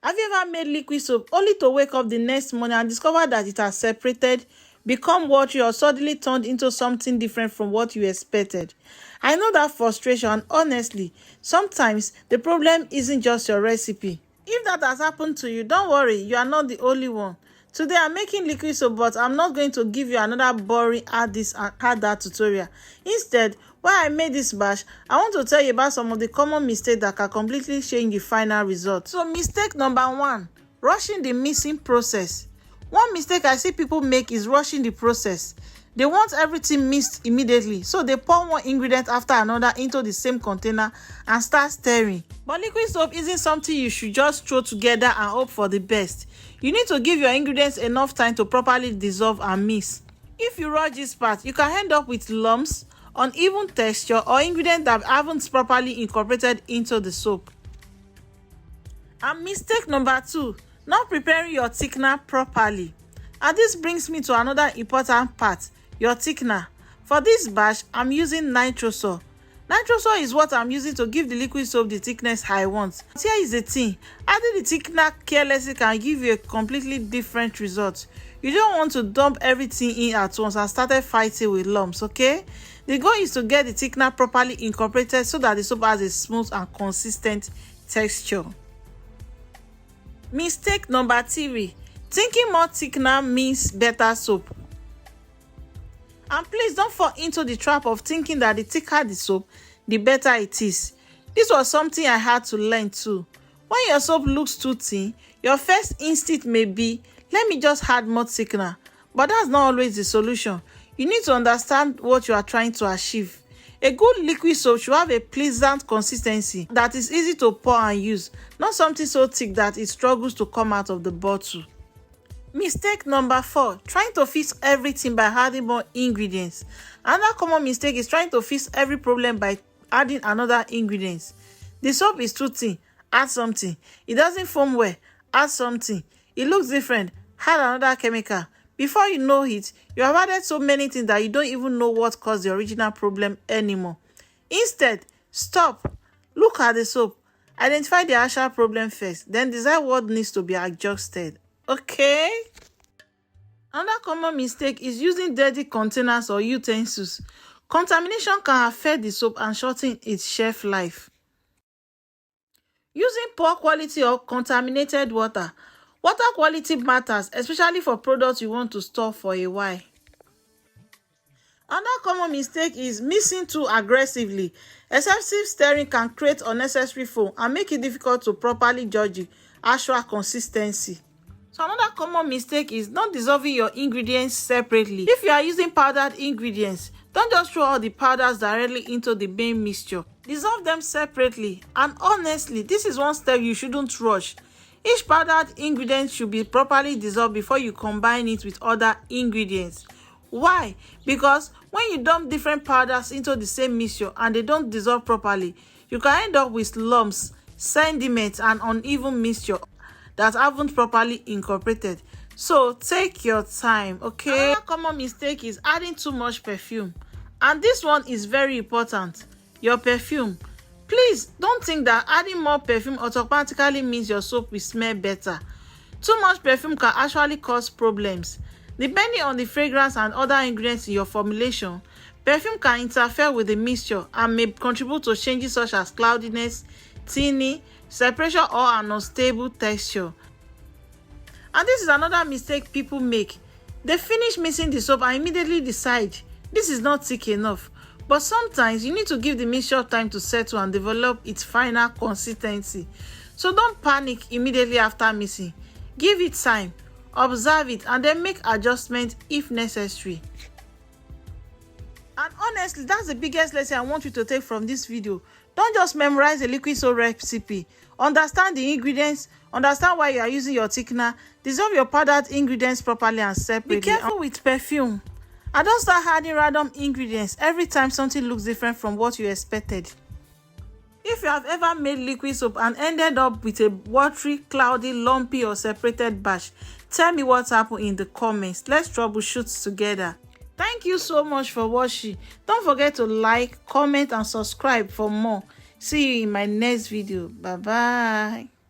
Have you ever made liquid soap only to wake up the next morning and discover that it has separated, become watery, or suddenly turned into something different from what you expected? I know that frustration, and honestly, sometimes the problem isn't just your recipe. If that has happened to you, don't worry, you are not the only one. Today I'm making liquid soap, but I'm not going to give you another boring add this and add that tutorial. Instead, while I made this batch, I want to tell you about some of the common mistakes that can completely change the final result. So mistake number 1, rushing the mixing process. One mistake I see people make is rushing the process. They want everything mixed immediately, so they pour one ingredient after another into the same container and start stirring. But liquid soap isn't something you should just throw together and hope for the best. You need to give your ingredients enough time to properly dissolve and mix. If you rush this part, you can end up with lumps, uneven texture, or ingredients that haven't properly incorporated into the soap. And mistake number 2, not preparing your thickener properly. And this brings me to another important part, your thickener. For this batch, I'm using nitrosol. Nitrosol is what I'm using to give the liquid soap the thickness I want. But here is the thing, adding the thickener carelessly can give you a completely different result. You don't want to dump everything in at once and start fighting with lumps, okay? The goal is to get the thickener properly incorporated so that the soap has a smooth and consistent texture. Mistake number 3, thinking more thickener means better soap. And please don't fall into the trap of thinking that the thicker the soap, the better it is. This was something I had to learn too. When your soap looks too thin, your first instinct may be, let me just add more thickener. But that's not always the solution. You need to understand what you are trying to achieve. A good liquid soap should have a pleasant consistency that is easy to pour and use, not something so thick that it struggles to come out of the bottle. Mistake number 4, trying to fix everything by adding more ingredients. Another common mistake is trying to fix every problem by adding another ingredient. The soap is too thin, add something. It doesn't foam well, add something. It looks different, add another chemical. Before you know it, you have added so many things that you don't even know what caused the original problem anymore. Instead, stop, look at the soap, identify the actual problem first, then decide what needs to be adjusted. Okay? Another common mistake is using dirty containers or utensils. Contamination can affect the soap and shorten its shelf life. Using poor quality or contaminated water. Water quality matters, especially for products you want to store for a while. Another common mistake is mixing too aggressively. Excessive stirring can create unnecessary foam and make it difficult to properly judge the actual consistency. So another common mistake is not dissolving your ingredients separately. If you are using powdered ingredients, don't just throw all the powders directly into the main mixture. Dissolve them separately, and honestly, this is one step you shouldn't rush. Each powdered ingredient should be properly dissolved before you combine it with other ingredients. Why? Because when you dump different powders into the same mixture and they don't dissolve properly, you can end up with lumps, sediment, and uneven mixture that haven't properly incorporated. So take your time, okay? Another common mistake is adding too much perfume, and this one is very important. Your perfume. Please don't think that adding more perfume automatically means your soap will smell better. Too much perfume can actually cause problems. Depending on the fragrance and other ingredients in your formulation, perfume can interfere with the mixture and may contribute to changes such as cloudiness, thinning, separation, or an unstable texture. And this is another mistake people make. They finish mixing the soap and immediately decide this is not thick enough. But sometimes you need to give the mixture time to settle and develop its final consistency. So don't panic immediately after mixing. Give it time, observe it, and then make adjustments if necessary. And honestly, that's the biggest lesson I want you to take from this video. Don't just memorize a liquid soap recipe. Understand the ingredients, understand why you are using your thickener, dissolve your powdered ingredients properly and separately. Be careful with perfume. And don't start adding random ingredients every time something looks different from what you expected. If you have ever made liquid soap and ended up with a watery, cloudy, lumpy, or separated batch, tell me what happened in the comments. Let's troubleshoot together. Thank you so much for watching. Don't forget to like, comment, and subscribe for more. See you in my next video. Bye bye.